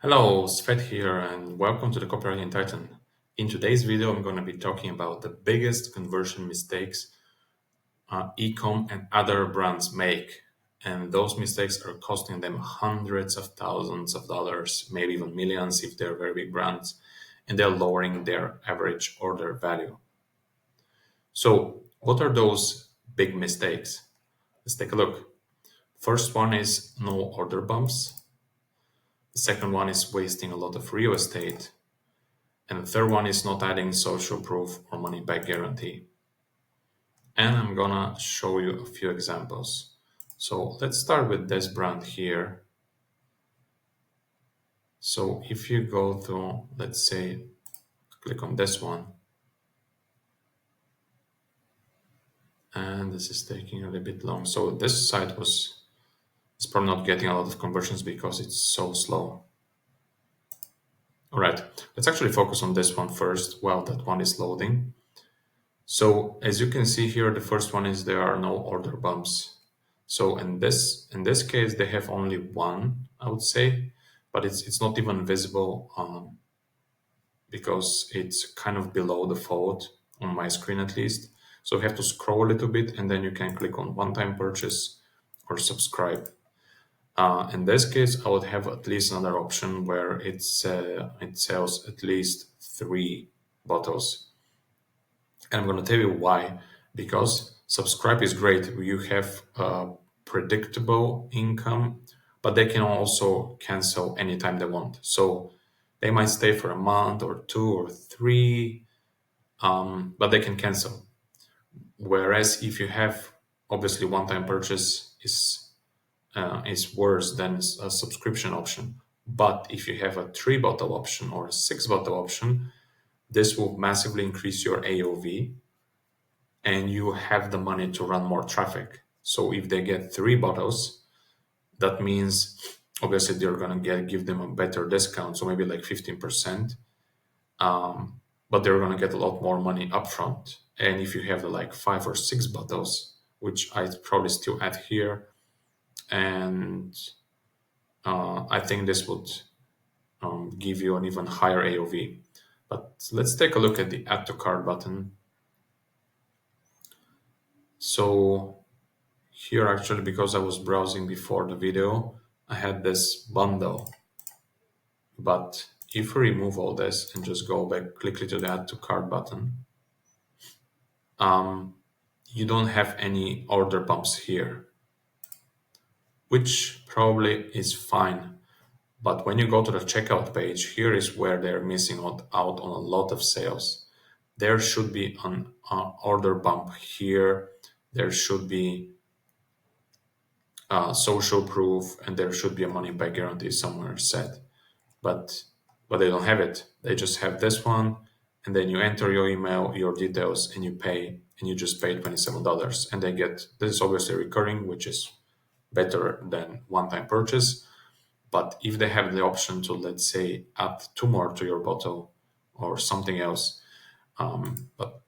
Hello, Svet here, and welcome to the Copywriting Titan. In today's video, I'm going to be talking about the biggest conversion mistakes Ecom and other brands make. And those mistakes are costing them hundreds of thousands of dollars, maybe even millions if they're very big brands, and they're lowering their average order value. So, what are those big mistakes? Let's take a look. First one is no order bumps. The second one is wasting a lot of real estate. And the third one is not adding social proof or money back guarantee. And I'm gonna show you a few examples. So let's start with this brand here. So if you go to, let's say, click on this one, and this is taking a little bit long. So this site is probably not getting a lot of conversions because it's so slow. All right, let's actually focus on this one first while that one is loading. So as you can see here, the first one is there are no order bumps. So in this case, they have only one, I would say, but it's not even visible because it's kind of below the fold on my screen at least. So you have to scroll a little bit, and then you can click on one-time purchase or subscribe. In this case, I would have at least another option where it sells at least 3 bottles. And I'm going to tell you why. Because subscribe is great. You have predictable income, but they can also cancel anytime they want. So they might stay for a month or 2 or 3, but they can cancel. Whereas if you have, obviously, one-time purchase is worse than a subscription option. But if you have a 3-bottle option or a 6-bottle option, this will massively increase your AOV, and you have the money to run more traffic. So if they get 3 bottles, that means obviously they're gonna give them a better discount, so maybe like 15%. But they're gonna get a lot more money upfront. And if you have like 5 or 6 bottles, which I probably still add here, and I think this would give you an even higher AOV. But let's take a look at the add to cart button. So here, actually, because I was browsing before the video, I had this bundle. But if we remove all this and just go back quickly to the add to cart button, you don't have any order bumps here, which probably is fine. But when you go to the checkout page, here is where they're missing out on a lot of sales. There should be an order bump here. There should be social proof, and there should be a money back guarantee somewhere set. But they don't have it. They just have this one, and then you enter your email, your details, and you pay, and you just pay $27. And they get, this is obviously recurring, which is better than one-time purchase. But if they have the option to, let's say, add 2 more to your bottle or something else, but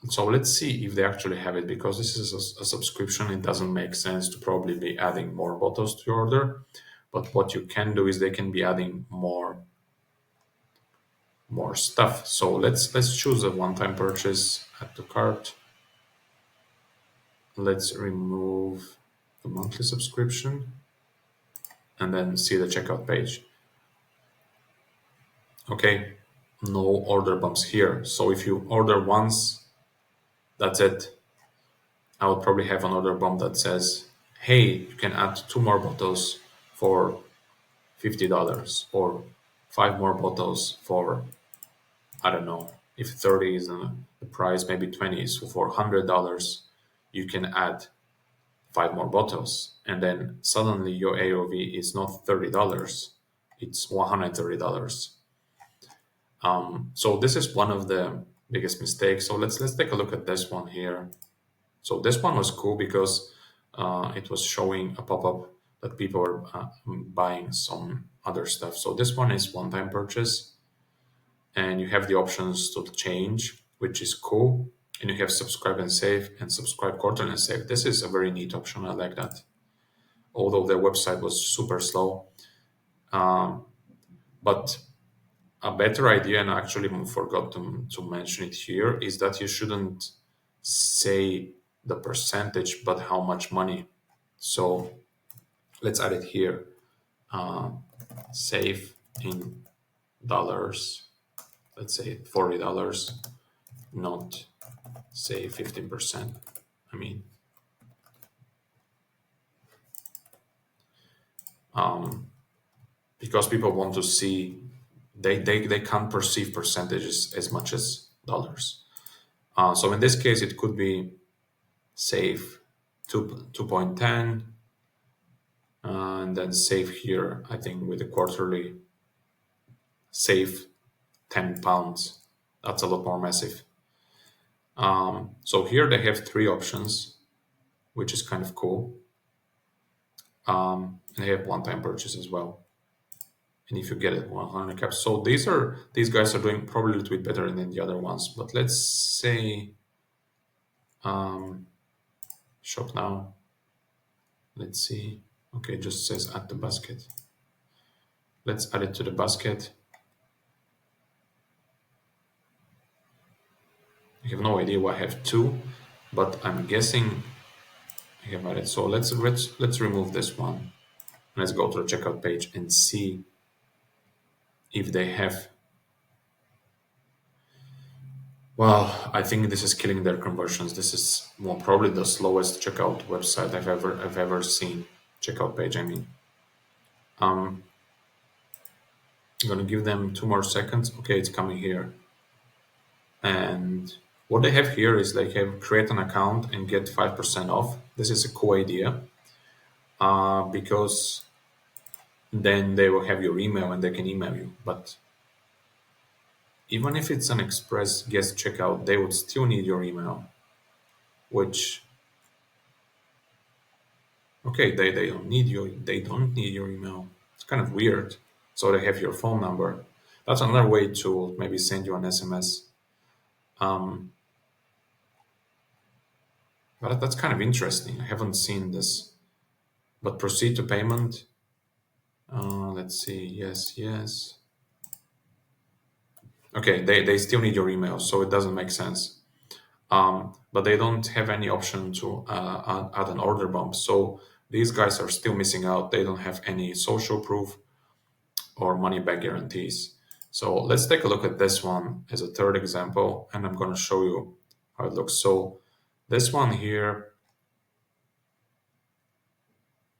so let's see if they actually have it, because this is a subscription. It doesn't make sense to probably be adding more bottles to your order. But what you can do is they can be adding more stuff. So let's choose a one-time purchase, add to cart. Let's remove the monthly subscription and then see the checkout page. Okay, no order bumps here. So if you order once, that's it. I would probably have an order bump that says, hey, you can add 2 more bottles for $50, or 5 more bottles for, I don't know, if 30 is the price, maybe 20. So for $100, you can add 5 more bottles. And then suddenly your AOV is not $30, it's $130. So this is one of the biggest mistakes. So let's take a look at this one here. So this one was cool because it was showing a pop-up that people were buying some other stuff. So this one is one-time purchase, and you have the options to change, which is cool. And you have subscribe and save and subscribe quarterly and save. This is a very neat option. I like that. Although their website was super slow. But a better idea, and I actually forgot to mention it here, is that you shouldn't say the percentage, but how much money. So let's add it here. Uh, Save in dollars. Let's say $40, not say 15%. I mean, because people want to see, they can't perceive percentages as much as dollars. So in this case, it could be save 2.10, and then save here, I think with the quarterly, save £10. That's a lot more massive. So here they have three options, which is kind of cool. And they have one-time purchase as well. And if you get it 100 caps, so these guys are doing probably a little bit better than the other ones. But let's say shop now. Let's see. Okay, it just says add the basket. Let's add it to the basket. I have no idea why I have two, but I'm guessing I have added. So let's remove this one. Let's go to the checkout page and see if they have. Well, I think this is killing their conversions. This is probably the slowest checkout website I've ever seen. Checkout page, I mean. I'm gonna give them 2 more seconds. Okay, it's coming here. And what they have here is they have create an account and get 5% off. This is a cool idea because then they will have your email and they can email you. But even if it's an express guest checkout, they would still need your email, which, okay, they don't need your email. It's kind of weird. So they have your phone number. That's another way to maybe send you an SMS. But that's kind of interesting. I haven't seen this. But proceed to payment. Let's see. Yes, yes. Okay, they still need your email, so it doesn't make sense. But they don't have any option to add an order bump. So these guys are still missing out. They don't have any social proof or money back guarantees. So let's take a look at this one as a third example, and I'm going to show you how it looks. So this one here,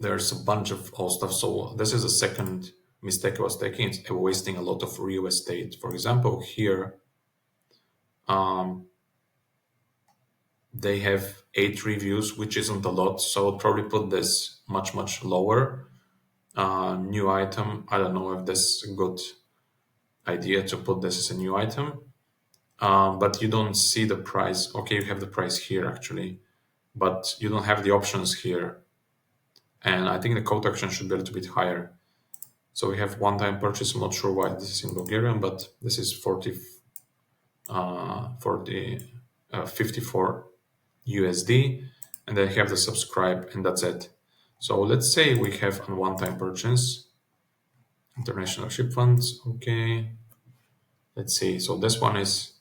there's a bunch of old stuff. So this is a second mistake I was taking. It's wasting a lot of real estate. For example, here, they have 8 reviews, which isn't a lot. So I'll probably put this much, much lower. New item. I don't know if this is a good idea to put this as a new item. But you don't see the price. Okay, you have the price here actually, but you don't have the options here. And I think the call to action should be a little bit higher. So we have one-time purchase. I'm not sure why this is in Bulgarian, but this is 54 USD, and then have the subscribe, and that's it. So let's say we have a one-time purchase, international ship funds. Okay, let's see. So this one is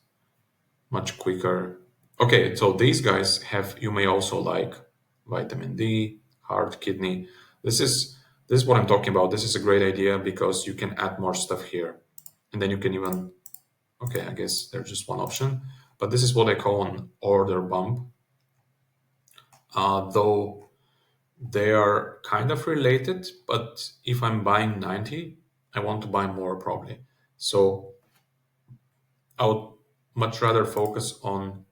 much quicker. Okay, so these guys have, you may also like vitamin D, heart, kidney. This is what I'm talking about. This is a great idea because you can add more stuff here. And then you can even, okay, I guess there's just one option, but this is what I call an order bump. Though they are kind of related, but if I'm buying 90, I want to buy more probably. So I would much rather focus on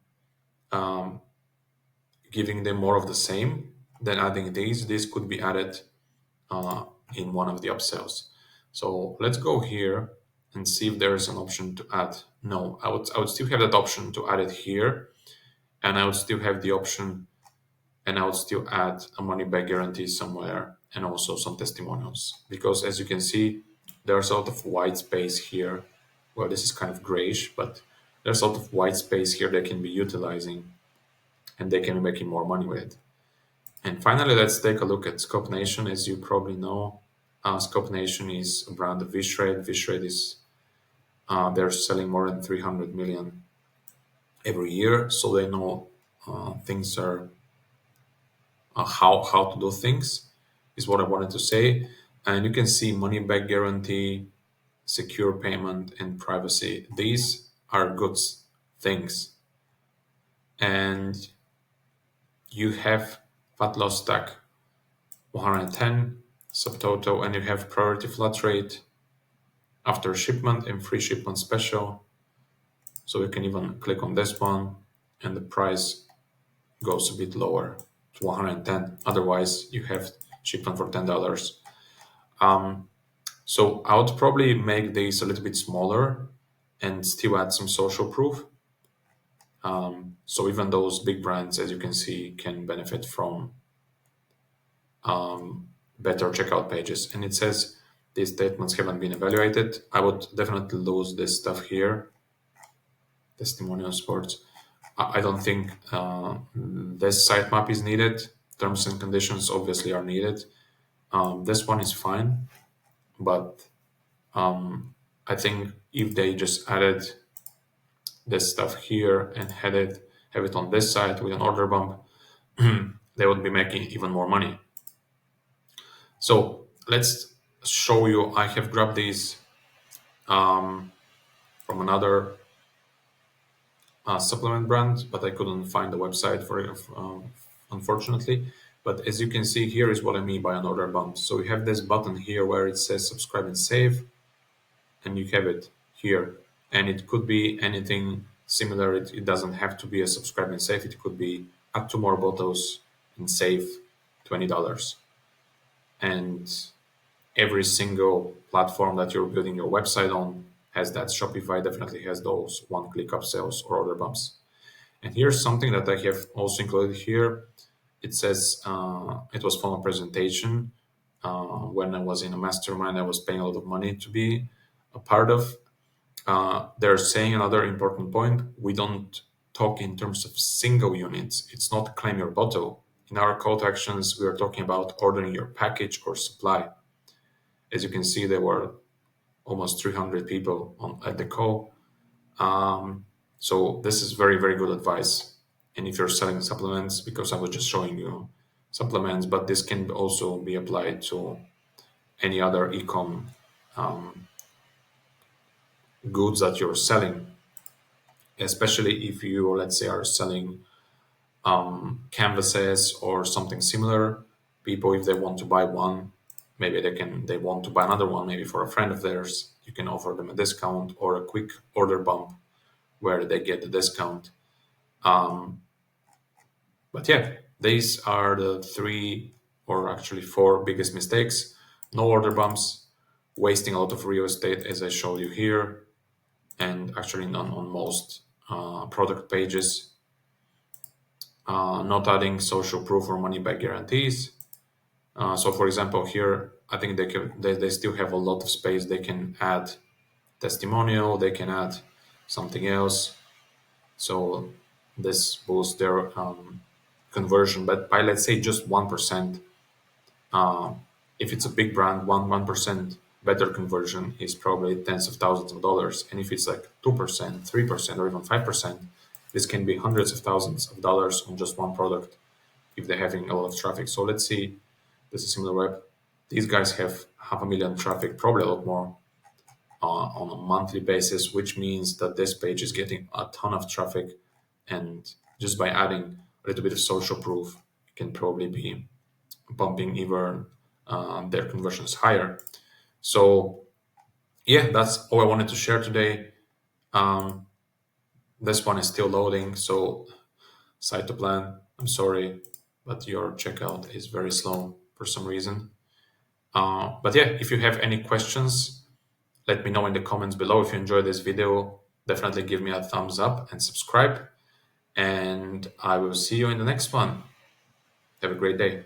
giving them more of the same than adding these. This could be added in one of the upsells. So let's go here and see if there is an option to add. No, I would still have that option to add it here, and I would still have the option, and I would still add a money back guarantee somewhere, and also some testimonials. Because as you can see, there's a lot of white space here. Well, this is kind of grayish, but there's a lot of white space here they can be utilizing, and they can be making more money with it. And finally, let's take a look at Scope Nation. As you probably know, Scope Nation is a brand of Vishrade. Vishrade is they're selling more than 300 million every year, so they know things are how to do things is what I wanted to say. And you can see money back guarantee, secure payment, and privacy. These are good things. And you have fat loss stack 110 subtotal, and you have priority flat rate after shipment and free shipment special. So you can even click on this one and the price goes a bit lower to 110. Otherwise, you have shipment for $10. So I would probably make these a little bit smaller and still add some social proof. So even those big brands, as you can see, can benefit from better checkout pages. And it says these statements haven't been evaluated. I would definitely lose this stuff here. Testimonial sports. I don't think this sitemap is needed. Terms and conditions obviously are needed. This one is fine, but I think if they just added this stuff here and have it on this side with an order bump, they would be making even more money. So let's show you. I have grabbed these from another supplement brand, but I couldn't find the website for it, unfortunately. But as you can see, here is what I mean by an order bump. So you have this button here where it says subscribe and save, and you have it here. And it could be anything similar. It doesn't have to be a subscribe and save. It could be add 2 more bottles and save $20. And every single platform that you're building your website on has that. Shopify definitely has those one-click upsells or order bumps. And here's something that I have also included here. It says it was from a presentation when I was in a mastermind. I was paying a lot of money to be a part of. They're saying another important point. We don't talk in terms of single units. It's not claim your bottle. In our call to actions, we are talking about ordering your package or supply. As you can see, there were almost 300 people at the call. So this is very, very good advice. And if you're selling supplements, because I was just showing you supplements, but this can also be applied to any other ecom goods that you're selling, especially if you, let's say, are selling canvases or something similar. People, if they want to buy one, maybe they want to buy another one, maybe for a friend of theirs. You can offer them a discount or a quick order bump where they get the discount. But yeah, these are the 3 or actually 4 biggest mistakes. No order bumps, wasting a lot of real estate as I showed you here, and actually none on most product pages. Not adding social proof or money back guarantees. So for example, here, I think they still have a lot of space. They can add testimonial, they can add something else. So this boosts their conversion, but by, let's say, just 1%. If it's a big brand, 1% better conversion is probably tens of thousands of dollars. And if it's like 2%, 3%, or even 5%, this can be hundreds of thousands of dollars on just one product if they're having a lot of traffic. So let's see, this is similar web. These guys have 500,000 traffic, probably a lot more on a monthly basis, which means that this page is getting a ton of traffic. And just by adding a little bit of social proof, can probably be bumping even their conversions higher. So yeah, that's all I wanted to share today. This one is still loading, so site to plan, I'm sorry, but your checkout is very slow for some reason. But yeah, if you have any questions, let me know in the comments below. If you enjoyed this video, definitely give me a thumbs up and subscribe. And I will see you in the next one. Have a great day.